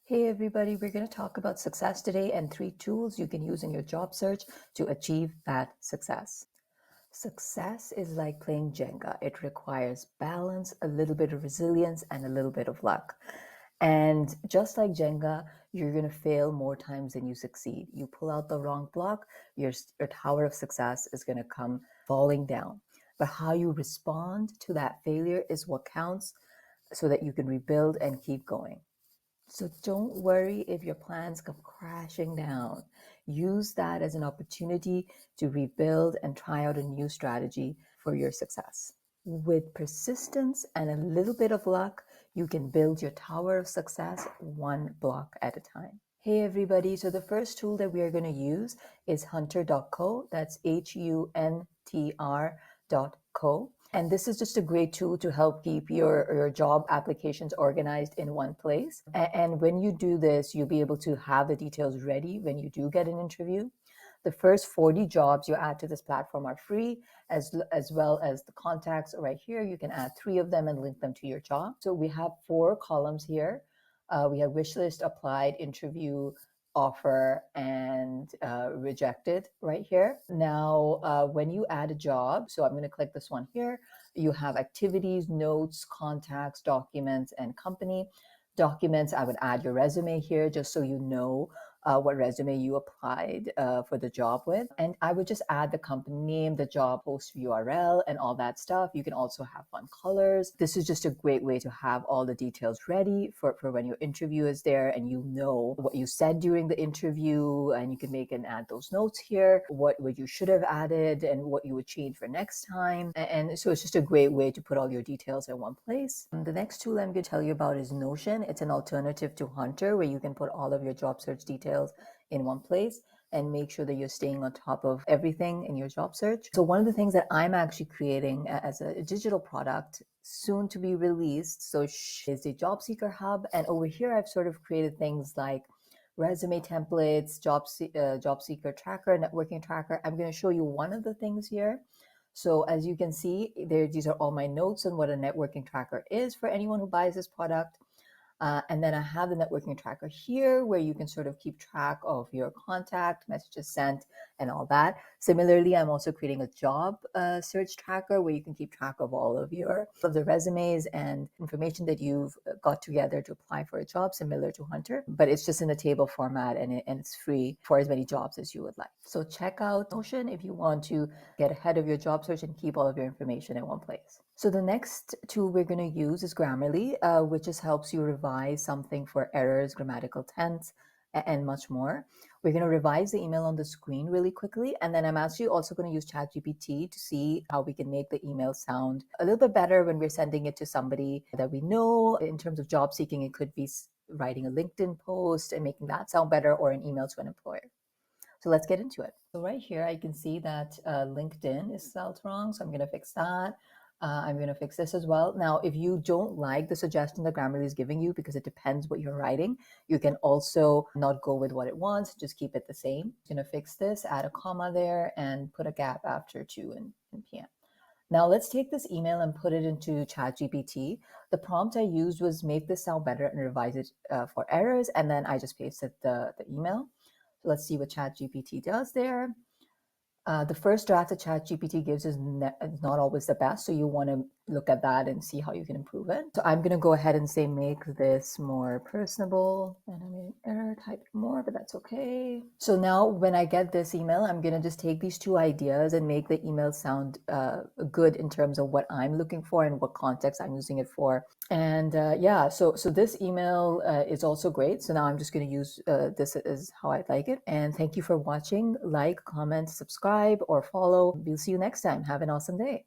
Hey everybody, we're going to talk about success today and 3 tools you can use in your job search to achieve that success. Success is like playing Jenga. It requires balance, a little bit of resilience, and a little bit of luck. And just like Jenga, you're going to fail more times than you succeed. You pull out the wrong block, your tower of success is going to come falling down. But how you respond to that failure is what counts so that you can rebuild and keep going. So don't worry if your plans come crashing down. Use that as an opportunity to rebuild and try out a new strategy for your success. With persistence and a little bit of luck, you can build your tower of success one block at a time. Hey everybody, so the first tool that we are going to use is hunter.co. That's HUNTR.co. And this is just a great tool to help keep your job applications organized in one place. And when you do this, you'll be able to have the details ready when you do get an interview. The first 40 jobs you add to this platform are free, as well as the contacts right here. You can add 3 of them and link them to your job. So we have 4 columns here. We have wish list, applied, interview, offer, and rejected right here. Now, when you add a job, so I'm going to click this one here, you have activities, notes, contacts, documents, and company. Documents, I would add your resume here just so you know what resume you applied for the job with. And I would just add the company name, the job post URL, and all that stuff. You can also have fun colors. This is just a great way to have all the details ready for when your interview is there and you know what you said during the interview, and you can make and add those notes here, what you should have added and what you would change for next time. And so it's just a great way to put all your details in one place. The next tool I'm going to tell you about is Notion. It's an alternative to Hunter where you can put all of your job search details in one place and make sure that you're staying on top of everything in your job search. So one of the things that I'm actually creating as a digital product soon to be released, so is the Job Seeker Hub. And over here, I've sort of created things like resume templates, job seeker tracker, networking tracker. I'm going to show you one of the things here. So as you can see, these are all my notes on what a networking tracker is for anyone who buys this product. And then I have the networking tracker here where you can sort of keep track of your contact, messages sent, and all that. Similarly, I'm also creating a job search tracker where you can keep track of all of the resumes and information that you've got together to apply for a job, similar to Hunter. But it's just in a table format and it's free for as many jobs as you would like. So check out Notion if you want to get ahead of your job search and keep all of your information in one place. So the next tool we're going to use is Grammarly, which just helps you revise something for errors, grammatical tense, and much more. We're going to revise the email on the screen really quickly. And then I'm actually also going to use ChatGPT to see how we can make the email sound a little bit better when we're sending it to somebody that we know. In terms of job seeking, it could be writing a LinkedIn post and making that sound better, or an email to an employer. So let's get into it. So right here, I can see that LinkedIn is spelled wrong. So I'm going to fix that. I'm going to fix this as well. Now, if you don't like the suggestion that Grammarly is giving you, because it depends what you're writing, you can also not go with what it wants, just keep it the same. I'm going to fix this, add a comma there, and put a gap after 2 in PM. Now let's take this email and put it into ChatGPT. The prompt I used was make this sound better and revise it for errors, and then I just pasted the email. So let's see what ChatGPT does there. The first draft that ChatGPT gives is not always the best, so you want to look at that and see how you can improve it. So I'm going to go ahead and say make this more personable, and I made an error, type more, but that's okay. So now when I get this email, I'm going to just take these 2 ideas and make the email sound good in terms of what I'm looking for and what context I'm using it for. And yeah, so this email is also great. So now I'm just going to use this as how I like it. And thank you for watching. Like, comment, subscribe, or follow. We'll see you next time. Have an awesome day.